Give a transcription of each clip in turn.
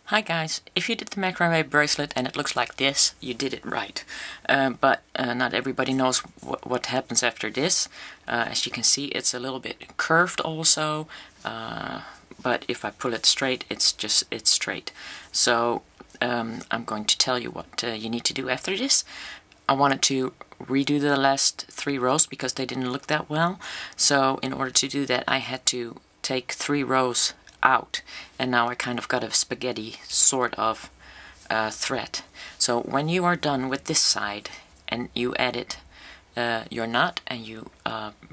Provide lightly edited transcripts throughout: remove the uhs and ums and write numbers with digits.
Hi guys, if you did the macrame bracelet and it looks like this, you did it right. But not everybody knows what happens after this. As you can see, it's a little bit curved also, but if I pull it straight, it's straight. So I'm going to tell you what you need to do after this. I wanted to redo the last 3 rows because they didn't look that well. So in order to do that, I had to take 3 rows out, and now I kind of got a spaghetti sort of thread. So when you are done with this side and you added your knot and you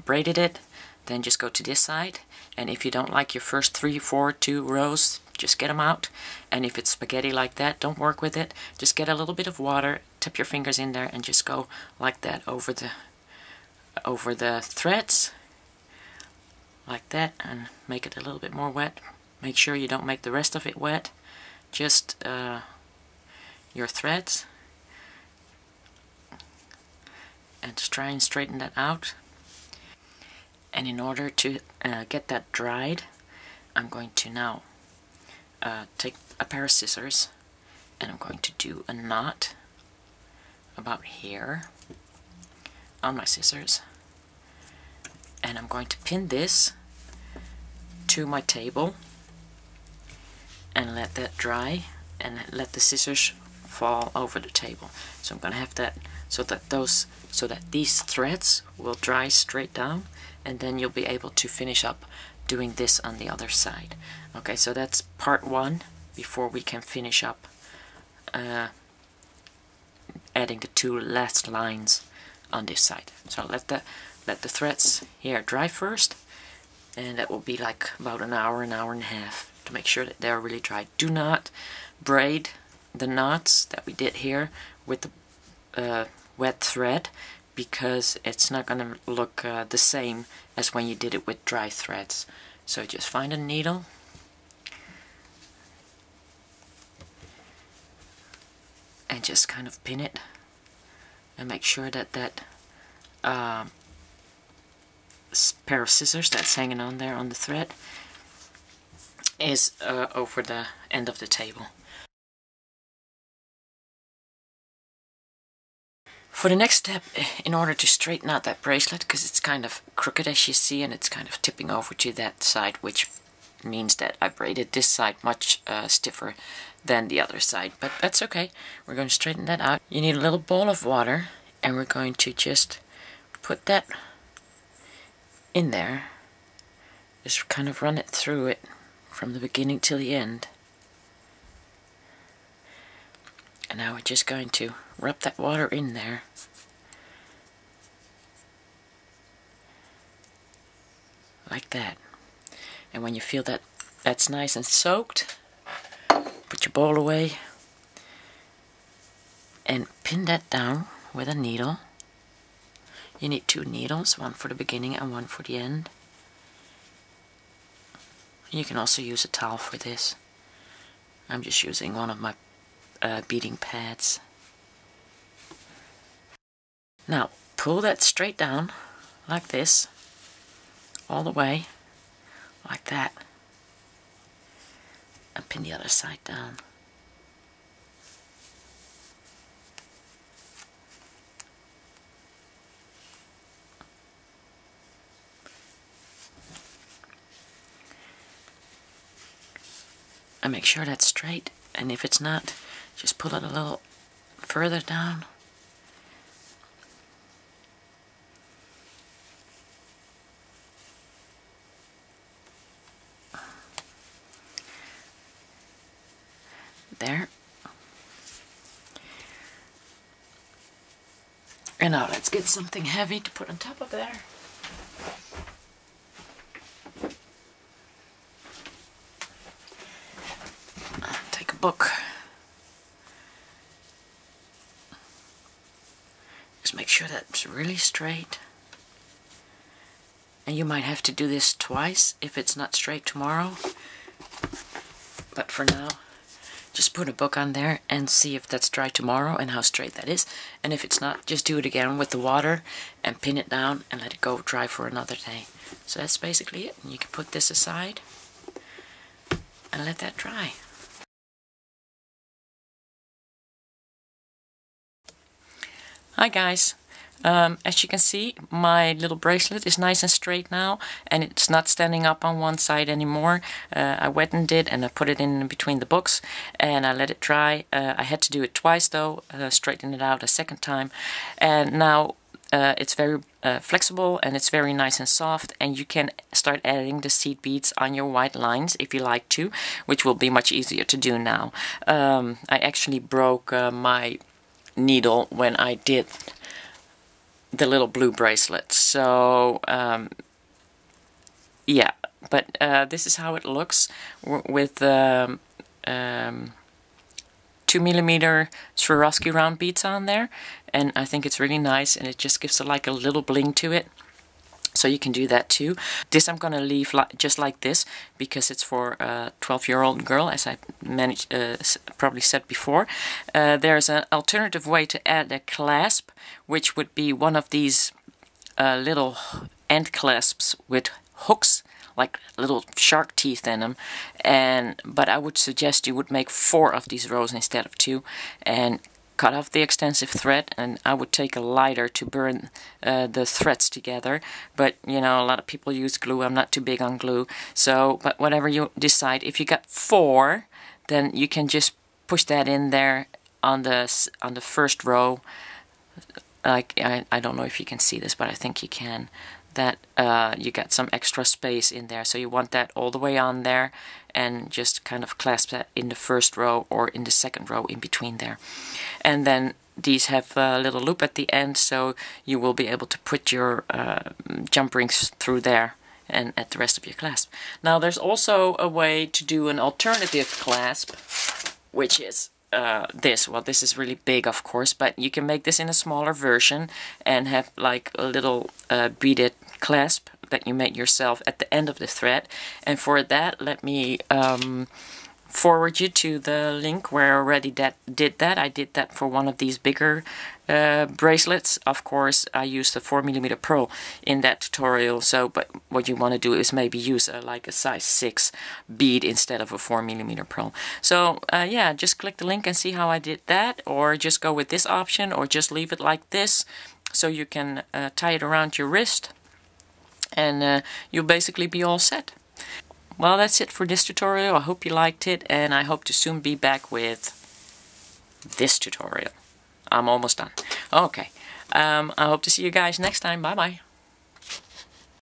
braided it, then just go to this side, and if you don't like your first 3, 4, 2 rows, just get them out. And if it's spaghetti like that, don't work with it. Just get a little bit of water, tip your fingers in there, and just go like that over the threads, like that, and make it a little bit more wet. Make sure you don't make the rest of it wet, just your threads, and just try and straighten that out. And in order to get that dried, I'm going to now take a pair of scissors, and I'm going to do a knot about here on my scissors, and I'm going to pin this to my table and let that dry, and let the scissors fall over the table. So I'm going to have that so that these threads will dry straight down, and then you'll be able to finish up doing this on the other side. Okay, so that's part 1 before we can finish up adding the 2 last lines on this side. So let the threads here dry first, and that will be like about an hour and a half to make sure that they're really dry. Do not braid the knots that we did here with the wet thread, because it's not going to look the same as when you did it with dry threads. So just find a needle and just kind of pin it, and make sure that pair of scissors that's hanging on there on the thread is over the end of the table. For the next step, in order to straighten out that bracelet, because it's kind of crooked as you see, and it's kind of tipping over to that side, which means that I braided this side much stiffer than the other side, but that's okay. We're going to straighten that out. You need a little bowl of water, and we're going to just put that in there. Just kind of run it through it from the beginning till the end. And now we're just going to rub that water in there. Like that. And when you feel that that's nice and soaked, put your bowl away and pin that down with a needle. You need 2 needles, one for the beginning and one for the end. You can also use a towel for this. I'm just using one of my beading pads. Now pull that straight down like this, all the way, like that, and pin the other side down. And make sure that's straight, and if it's not, just pull it a little further down. There. And now let's get something heavy to put on top of there. Take a book. Just make sure that's really straight. And you might have to do this twice if it's not straight tomorrow. But for now, just put a book on there and see if that's dry tomorrow and how straight that is. And if it's not, just do it again with the water and pin it down and let it go dry for another day. So that's basically it. And you can put this aside and let that dry. Hi guys! As you can see, my little bracelet is nice and straight now, and it's not standing up on one side anymore. I wetted it and I put it in between the books and I let it dry. I had to do it twice though, straighten it out a second time, and now it's very flexible and it's very nice and soft, and you can start adding the seed beads on your white lines if you like to, which will be much easier to do now. I actually broke my needle when I did the little blue bracelet, so yeah, but this is how it looks with 2mm Swarovski round beads on there, and I think it's really nice, and it just gives like a little bling to it. So you can do that too. This I'm gonna leave just like this because it's for a 12-year-old girl, as I probably said before. There's an alternative way to add a clasp, which would be one of these little end clasps with hooks, like little shark teeth in them. But I would suggest you would make 4 of these rows instead of 2, and cut off the extensive thread, and I would take a lighter to burn the threads together. But you know, a lot of people use glue. I'm not too big on glue, so but whatever you decide. If you got 4, then you can just push that in there on the first row. Like I don't know if you can see this, but I think you can. That you got some extra space in there, so you want that all the way on there, and just kind of clasp that in the first row or in the second row in between there. And then these have a little loop at the end, so you will be able to put your jump rings through there and at the rest of your clasp. Now there's also a way to do an alternative clasp, which is this. Well, this is really big, of course, but you can make this in a smaller version and have like a little beaded clasp that you made yourself at the end of the thread. And for that, let me forward you to the link where I already did that. I did that for one of these bigger bracelets. Of course, I used a 4mm pearl in that tutorial. So, but what you want to do is maybe use like a size 6 bead instead of a 4mm pearl. So yeah, just click the link and see how I did that, or just go with this option, or just leave it like this, so you can tie it around your wrist, and you'll basically be all set. Well, that's it for this tutorial. I hope you liked it, and I hope to soon be back with this tutorial. I'm almost done. Okay. I hope to see you guys next time. Bye-bye.